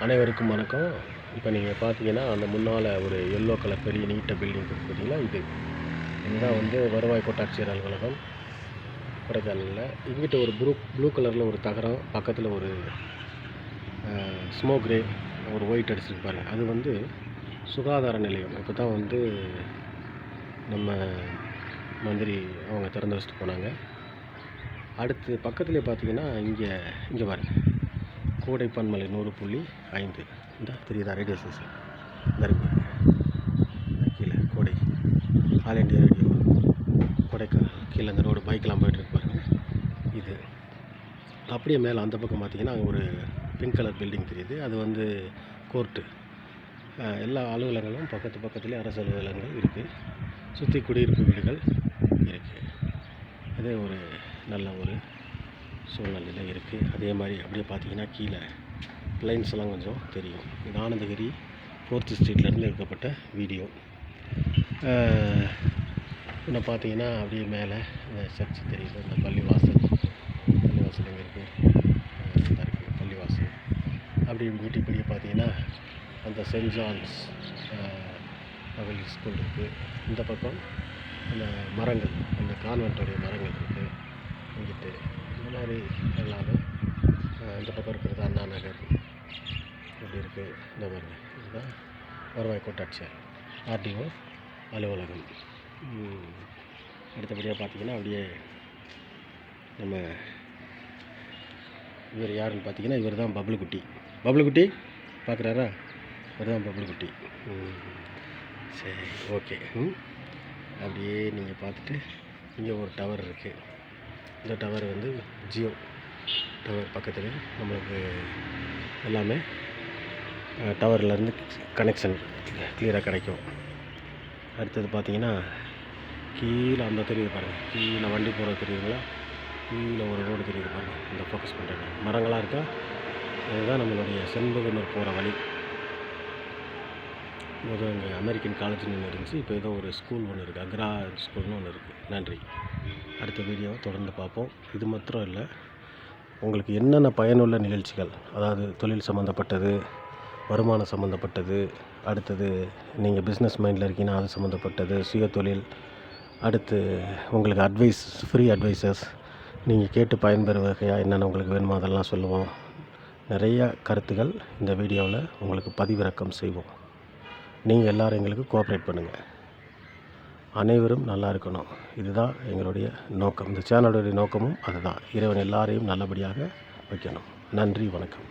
அனைவருக்கும் வணக்கம். இப்போ நீங்கள் பார்த்தீங்கன்னா, அந்த முன்னால் ஒரு எல்லோ கலர் பெரிய நீட்ட பில்டிங் இருக்குது பார்த்தீங்களா? இதுதான் வந்து வருவாய் கோட்டாட்சியர் அலுவலகம் கொடைக்கானலில். இங்கிட்ட ஒரு ப்ளூ கலரில் ஒரு தகரம், பக்கத்தில் ஒரு ஸ்மோக் கிரே ஒரு ஒயிட் அடிச்சிருக்கு பாருங்கள். அது வந்து சுகாதார நிலையம். இப்போ தான் வந்து நம்ம மந்திரி அவங்க திறந்து வச்சுட்டு போனாங்க. அடுத்து பக்கத்துலேயே பார்த்தீங்கன்னா, இங்கே பாருங்கள், கோடை பன்மலை 100.5 இந்த தெரியுதா ரேடியோ ஸ்டேஷன். இந்த இருக்கு கீழே கோடை ஆல் இண்டியா ரேடியோ கொடைக்கானல். கீழே இந்த ரோடு பைக்கெலாம் போய்ட்டுருக்கு பாருங்கள். இது அப்படியே மேலே அந்த பக்கம் பார்த்தீங்கன்னா அங்கே ஒரு பிங்க் கலர் பில்டிங் தெரியுது. அது வந்து கோர்ட்டு. எல்லா அலுவலகங்களும் பக்கத்துலேயே அரசு அலுவலகங்கள் இருக்குது. சுற்றி குடியிருப்பு வீடுகள் இருக்குது. அதே ஒரு நல்ல ஒரு சூழ்நிலையில் இருக்குது. அதே மாதிரி அப்படியே பார்த்தீங்கன்னா கீழே லைன்ஸ் எல்லாம் கொஞ்சம் தெரியும். இது ஆனந்தகிரி 4th ஸ்ட்ரீட்லேருந்து எடுக்கப்பட்ட வீடியோ. இன்னும் பார்த்தீங்கன்னா அப்படியே மேலே இந்த சர்ச் தெரியுது. இந்த பள்ளிவாசல் எங்கே இருக்குது? இந்த இருக்குது பள்ளிவாசல். அப்படி வீட்டுப்படியே பார்த்தீங்கன்னா அந்த சென்ட் ஜான்ஸ் பப்ளிக் ஸ்கூல் இருக்குது. இந்த பக்கம் அந்த மரங்கள், அந்த கான்வென்ட்டோடைய மரங்கள் இருக்குது. இங்கிட்டு இந்த மாதிரி எல்லாமே இந்த பக்கம் இருக்கிறது அண்ணா நகர் இப்படி இருக்குது. இந்த பாருங்க, இதுதான் வருவாய் கோட்டாட்சியர் ஆர்டிஓ அலுவலகம். அடுத்தபடியாக பார்த்தீங்கன்னா அப்படியே நம்ம இவர் யாருன்னு பார்த்தீங்கன்னா, இவர் தான் பப்ளுக்குட்டி பார்க்குறாரா? இவர் தான் பப்ளுக்குட்டி. சரி, ஓகே. அப்படியே நீங்கள் பார்த்துட்டு இங்கே ஒரு டவர் இருக்குது. இந்த டவர் வந்து ஜியோ டவர். பக்கத்தில் நம்மளுக்கு எல்லாமே டவர்லேருந்து கனெக்ஷன் கிளியராக கிடைக்கும். அடுத்தது பார்த்தீங்கன்னா கீழே அந்த தெரியுது பாருங்கள், கீழே வண்டி போகிறது தெரியுதுங்களா? கீழே ஒரு ரோடு தெரியுது பாருங்கள். இந்த ஃபோக்கஸ் பண்ணுறேன், மரங்களாக இருக்கா? அதுதான் நம்மளுடைய செண்பகனூர் போகிற வழி. முதல் அங்கே அமெரிக்கன் காலேஜ்னு ஒன்று இருந்துச்சு. இப்போ ஏதோ ஒரு ஸ்கூல் ஒன்று இருக்குது, அக்ரா ஸ்கூல்னு ஒன்று இருக்குது. நன்றி. அடுத்த வீடியோவை தொடர்ந்து பார்ப்போம். இது மாத்திரம் இல்லை, உங்களுக்கு என்னென்ன பயனுள்ள நிகழ்ச்சிகள், அதாவது தொழில் சம்மந்தப்பட்டது, வருமானம் சம்மந்தப்பட்டது, அடுத்தது நீங்கள் பிஸ்னஸ் மைண்டில் இருக்கீங்கன்னா அது சம்மந்தப்பட்டது, சுய தொழில், அடுத்து உங்களுக்கு ஃப்ரீ அட்வைசஸ், நீங்கள் கேட்டு பயன்பெற வகையாக என்னென்ன உங்களுக்கு வேணுமோ அதெல்லாம் சொல்லுவோம். நிறைய கருத்துக்கள் இந்த வீடியோவில் உங்களுக்கு பதிவிறக்கம் செய்வோம். நீங்கள் எல்லோரும் எங்களுக்கு கோஆப்ரேட் பண்ணுங்கள். அனைவரும் நல்லா இருக்கணும், இதுதான் எங்களுடைய நோக்கம். இந்த சேனலுடைய நோக்கமும் அதுதான். இறைவன் எல்லாரையும் நல்லபடியாக வைக்கணும். நன்றி, வணக்கம்.